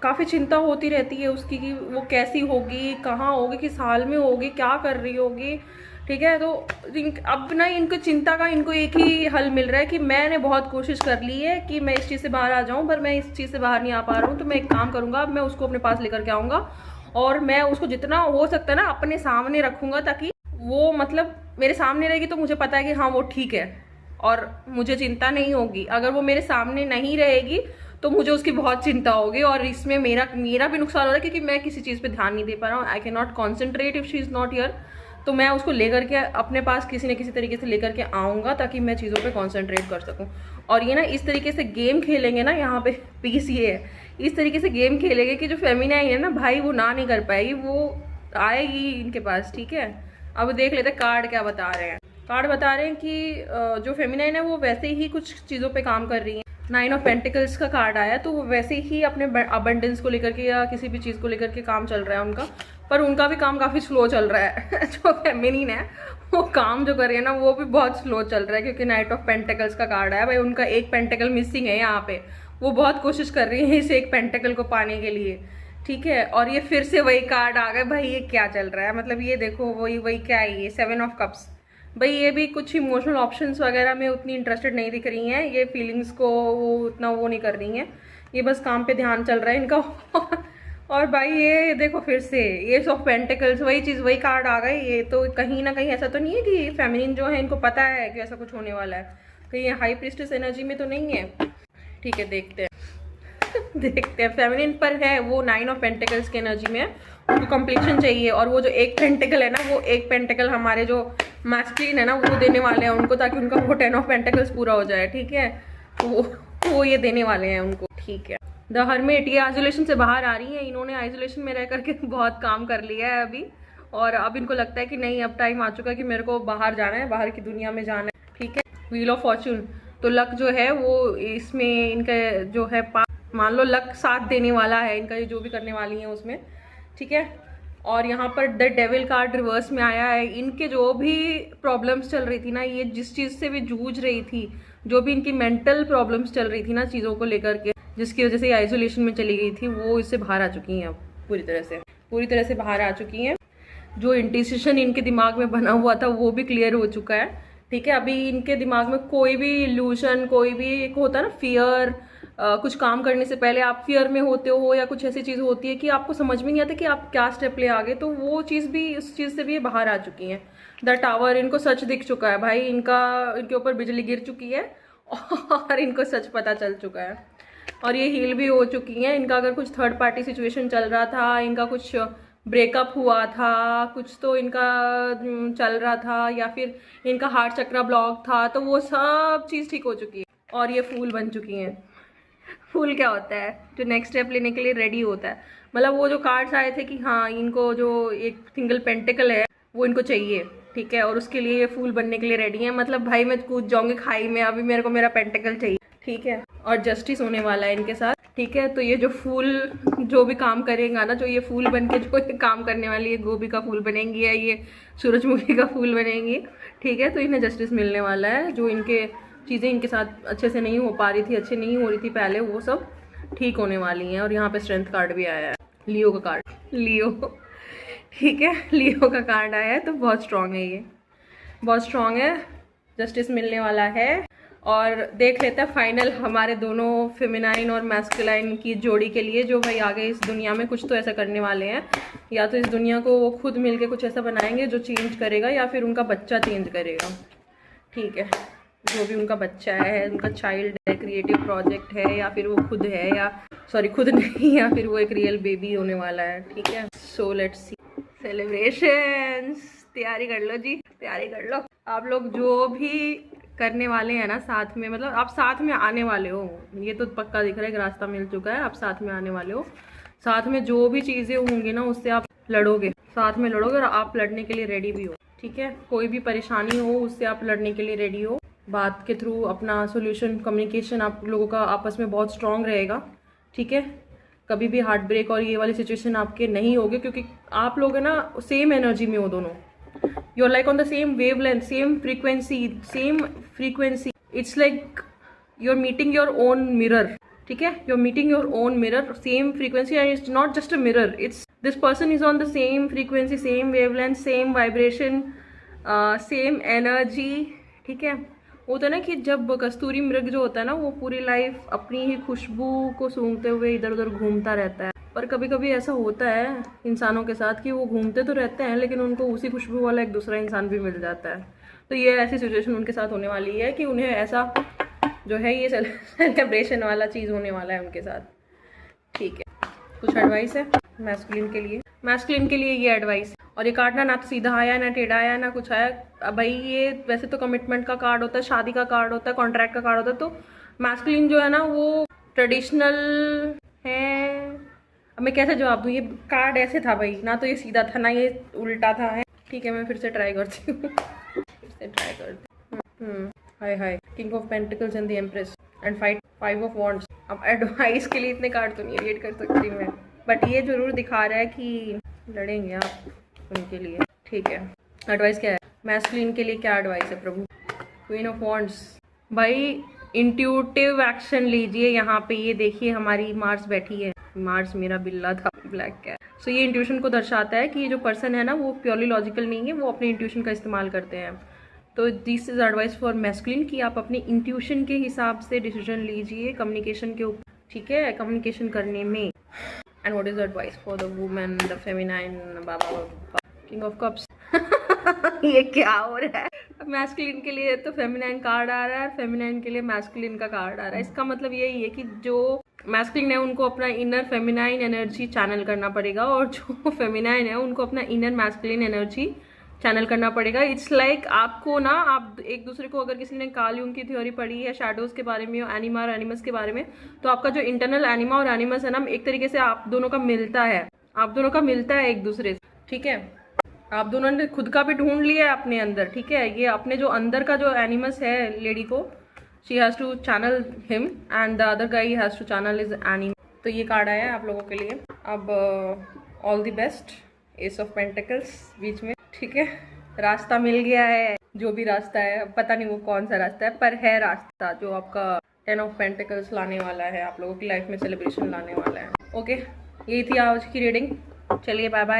काफ़ी चिंता होती रहती है उसकी कि वो कैसी होगी, कहाँ होगी, किस हाल में होगी, क्या कर रही होगी। ठीक है, तो अब ना इनको चिंता का इनको एक ही हल मिल रहा है कि मैंने बहुत कोशिश कर ली है कि मैं इस चीज़ से बाहर आ जाऊँ, पर मैं इस चीज़ से बाहर नहीं आ पा रहा हूँ। तो मैं एक काम करूँगा, अब मैं उसको अपने पास लेकर के आऊँगा और मैं उसको जितना हो सकता है ना अपने सामने रखूँगा, ताकि वो मतलब मेरे सामने रहेगी तो मुझे पता है कि हाँ वो ठीक है और मुझे चिंता नहीं होगी। अगर वो मेरे सामने नहीं रहेगी तो मुझे उसकी बहुत चिंता होगी और इसमें मेरा भी नुकसान हो रहा है, क्योंकि मैं किसी चीज़ पे ध्यान नहीं दे पा रहा हूँ। I can not concentrate if she is not here. तो मैं उसको लेकर के अपने पास किसी न किसी तरीके से लेकर के आऊँगा ताकि मैं चीज़ों पे कॉन्सेंट्रेट कर सकूँ। और ये ना इस तरीके से गेम खेलेंगे ना, यहाँ पे पीस ये है, इस तरीके से गेम खेलेंगे कि जो फेमिनाइन है ना भाई वो ना नहीं कर पाएगी, वो आएगी इनके पास। ठीक है, अब देख लेते कार्ड क्या बता रहे हैं। कार्ड बता रहे हैं कि जो फेमिनाइन है वो वैसे ही कुछ चीज़ों पे काम कर रही है। 9 ऑफ पेंटिकल्स का कार्ड आया, तो वो वैसे ही अपने अबंडेंस को लेकर के या किसी भी चीज़ को लेकर के काम चल रहा है उनका, पर उनका भी काम काफ़ी स्लो चल रहा है। जो फेमिनिन है वो काम जो कर रही है ना वो भी बहुत स्लो चल रहा है, क्योंकि नाइट ऑफ पेंटिकल्स का कार्ड आया। भाई उनका एक पेंटिकल मिसिंग है यहाँ पे, वो बहुत कोशिश कर रही है इस एक पेंटिकल को पाने के लिए। ठीक है, और ये फिर से वही कार्ड आ गए। भाई ये क्या चल रहा है, मतलब ये देखो वही क्या है ये 7 ऑफ कप्स। भाई ये भी कुछ इमोशनल ऑप्शंस वगैरह में उतनी इंटरेस्टेड नहीं दिख रही हैं, ये फीलिंग्स को वो उतना वो नहीं कर रही हैं, ये बस काम पे ध्यान चल रहा है इनका। और भाई ये देखो फिर से ये ऑफ पेंटिकल्स, वही चीज़ वही कार्ड आ गए। ये तो कहीं ना कहीं ऐसा तो नहीं है कि फेमिनिन जो है इनको पता है कि ऐसा कुछ होने वाला है, कहीं ये हाई प्रीस्टेस एनर्जी में तो नहीं है। ठीक है, देखते हैं देखते हैं। फेमिनिन पर है वो 9 ऑफ पेंटिकल्स की एनर्जी में है, उनको कंप्लीशन चाहिए। और वो जो एक पेंटिकल है ना, वो एक पेंटिकल हमारे जो मैस्कुलिन है ना वो देने वाले हैं उनको, ताकि उनका वो 10 ऑफ पेंटिकल्स पूरा हो जाए। ठीक है, तो वो ये देने वाले हैं उनको। ठीक है, द हर्मिट, ये आइसोलेशन से बाहर आ रही है। इन्होंने आइसोलेशन में रह करके बहुत काम कर लिया है अभी, और अब इनको लगता है कि नहीं अब टाइम आ चुका है कि मेरे को बाहर जाना है, बाहर की दुनिया में जाना है। ठीक है, व्हील ऑफ फॉर्चून, तो लक जो है वो इसमें इनका जो है मान लो लक साथ देने वाला है इनका, ये जो भी करने वाली है उसमें। ठीक है, और यहाँ पर द डेविल कार्ड रिवर्स में आया है। इनके जो भी प्रॉब्लम्स चल रही थी ना, ये जिस चीज़ से भी जूझ रही थी, जो भी इनकी मेंटल प्रॉब्लम्स चल रही थी ना चीज़ों को लेकर के, जिसकी वजह से आइसोलेशन में चली गई थी, वो इससे बाहर आ चुकी हैं। अब पूरी तरह से बाहर आ चुकी हैं। जो इंडिसिशन इनके दिमाग में बना हुआ था वो भी क्लियर हो चुका है। ठीक है, अभी इनके दिमाग में कोई भी इल्यूशन, कोई भी एक होता है ना फियर, कुछ काम करने से पहले आप फियर में होते हो, या कुछ ऐसी चीज़ होती है कि आपको समझ में नहीं आता कि आप क्या स्टेप ले आगे, तो वो चीज़ भी उस चीज़ से भी बाहर आ चुकी हैं। द टावर, इनको सच दिख चुका है भाई, इनके ऊपर बिजली गिर चुकी है और इनको सच पता चल चुका है, और ये हील भी हो चुकी हैं। इनका अगर कुछ थर्ड पार्टी सिचुएशन चल रहा था, इनका कुछ ब्रेकअप हुआ था, कुछ तो इनका चल रहा था, या फिर इनका हार्ट चक्र ब्लॉक था, तो वो सब चीज़ ठीक हो चुकी है और ये फूल बन चुकी हैं। फूल क्या होता है, जो नेक्स्ट स्टेप लेने के लिए रेडी होता है। मतलब वो जो कार्ड्स आए थे कि हाँ इनको जो एक सिंगल पेंटिकल है वो इनको चाहिए। ठीक है, और उसके लिए ये फूल बनने के लिए रेडी है। मतलब भाई मैं कूद जाऊंगी खाई में, अभी मेरे को मेरा पेंटिकल चाहिए। ठीक है, और जस्टिस होने वाला है इनके साथ। ठीक है, तो ये जो फूल जो भी काम करेगा ना, जो ये फूल बन के जो काम करने वाली है, गोभी का फूल बनेंगी या ये सूरजमुखी का फूल बनेंगी। ठीक है, तो इन्हें जस्टिस मिलने वाला है। जो इनके चीज़ें इनके साथ अच्छे से नहीं हो पा रही थी, अच्छे नहीं हो रही थी पहले, वो सब ठीक होने वाली हैं। और यहाँ पे स्ट्रेंथ कार्ड भी आया है, लियो का कार्ड, लियो। ठीक है, लियो का कार्ड आया है, तो बहुत स्ट्रांग है, ये बहुत स्ट्रांग है, जस्टिस मिलने वाला है। और देख लेते हैं फाइनल हमारे दोनों फेमिनाइन और मैस्कुलाइन की जोड़ी के लिए, जो भाई आगे इस दुनिया में कुछ तो ऐसा करने वाले हैं। या तो इस दुनिया को वो खुद मिलके कुछ ऐसा बनाएंगे जो चेंज करेगा, या फिर उनका बच्चा चेंज करेगा। ठीक है, जो भी उनका बच्चा है, उनका चाइल्ड है, क्रिएटिव प्रोजेक्ट है, या फिर वो खुद है, या सॉरी खुद नहीं, या फिर वो एक रियल बेबी होने वाला है। ठीक है, सो लेट्स सी। सेलिब्रेशंस, तैयारी कर लो जी, तैयारी कर लो। आप लोग जो भी करने वाले हैं ना साथ में, मतलब आप साथ में आने वाले हो, ये तो पक्का दिख रहा है कि रास्ता मिल चुका है, आप साथ में आने वाले हो। साथ में जो भी चीज़ें होंगी ना उससे आप लड़ोगे, साथ में लड़ोगे, और आप लड़ने के लिए रेडी भी हो। ठीक है, कोई भी परेशानी हो उससे आप लड़ने के लिए रेडी हो। बात के थ्रू अपना सोल्यूशन, कम्युनिकेशन आप लोगों का आपस में बहुत स्ट्रांग रहेगा। ठीक है, कभी भी हार्ट ब्रेक और ये वाली सिचुएशन आपके नहीं होगी, क्योंकि आप लोग है ना सेम एनर्जी में हो दोनों। You're like on the same wavelength, same frequency. It's like you're meeting your own mirror. ठीक है, you are meeting your own mirror, same frequency, and it's not just a mirror, it's this person is on the same frequency, same wavelength, same vibration, same energy. ठीक है, होता है ना कि जब कस्तूरी मृग जो होता है ना, वो पूरी लाइफ अपनी ही खुशबू को सूंघते हुए इधर उधर घूमता रहता है, पर कभी कभी ऐसा होता है इंसानों के साथ कि वो घूमते तो रहते हैं लेकिन उनको उसी खुशबू वाला एक दूसरा इंसान भी मिल जाता है। तो ये ऐसी सिचुएशन उनके साथ होने वाली है कि उन्हें ऐसा जो है ये सेलिब्रेशन वाला चीज़ होने वाला है उनके साथ। ठीक है, कुछ एडवाइस है मैस्कुलिन के लिए? मैस्कुलिन के लिए ये एडवाइस, और ये कार्ड ना तो सीधा आया, ना टेढ़ा आया, ना कुछ आया। अब भाई ये वैसे तो कमिटमेंट का कार्ड होता है, शादी का कार्ड होता है, कॉन्ट्रैक्ट का कार्ड होता है, तो मैस्कुलिन जो है ना वो ट्रेडिशनल है। अब मैं कैसे जवाब दूँ, ये कार्ड ऐसे था भाई, ना तो ये सीधा था ना ये उल्टा था है। ठीक है, मैं फिर से ट्राई करती हूँ फिर से ट्राई करती हूँ। हाय हाय, king of pentacles and the empress and five of wands. अब एडवाइस के लिए इतने कार्ड तो नहीं रीड कर सकती मैं, बट ये जरूर दिखा रहा है कि लड़ेंगे आप उनके लिए। ठीक है, एडवाइस क्या है मैस्कुलिन के लिए? क्या एडवाइस है प्रभु? Queen of wands. भाई इंट्यूटिव एक्शन लीजिए यहाँ पे। ये देखिए हमारी मार्स बैठी है, मार्स मेरा बिल्ला था, ब्लैक कैट। सो ये इंट्यूशन को दर्शाता है कि ये जो पर्सन है ना वो प्योरली लॉजिकल नहीं है, वो अपने इंट्यूशन का इस्तेमाल करते हैं। तो this is advice for masculine कि आप अपनी इंट्यूशन के हिसाब से डिसीजन लीजिए कम्युनिकेशन के ऊपर। ठीक है, कम्युनिकेशन करने में। And what is advice for the women, the feminine? Baba king of cups ये क्या हो रहा है? मैस्कुलिन के लिए तो फेमिनाइन कार्ड आ रहा है, फेमिनाइन के लिए मैस्कुलिन का कार्ड आ रहा है। इसका मतलब यही है कि जो मैस्कुलिन है उनको अपना इनर फेमिनाइन एनर्जी चैनल करना पड़ेगा, और जो फेमिनाइन है उनको अपना इनर मैस्कुलिन एनर्जी चैनल करना पड़ेगा। इट्स लाइक आपको ना, आप एक दूसरे को, अगर किसी ने कार्ल यूंग की थ्योरी पढ़ी है शैडोज के बारे में, एनिमा और एनिमस के बारे में, तो आपका जो इंटरनल एनिमा और एनिमस है ना, एक तरीके से आप दोनों का मिलता है, आप दोनों का मिलता है एक दूसरे से। ठीक है, आप दोनों ने खुद का भी ढूंढ लिया है अपने अंदर। ठीक है, ये अपने जो अंदर का जो एनिमस है लेडी को, she has to channel him and the other guy has to channel is animus. तो ये कार्ड आया है आप लोगों के लिए। अब all the best, ace of pentacles बीच में। ठीक है, रास्ता मिल गया है, जो भी रास्ता है, पता नहीं वो कौन सा रास्ता है, पर है रास्ता जो आपका 10 ऑफ पेंटिकल्स लाने वाला है, आप लोगों की लाइफ में सेलिब्रेशन लाने वाला है। ओके, यही थी आज की रीडिंग। चलिए बाय बाय।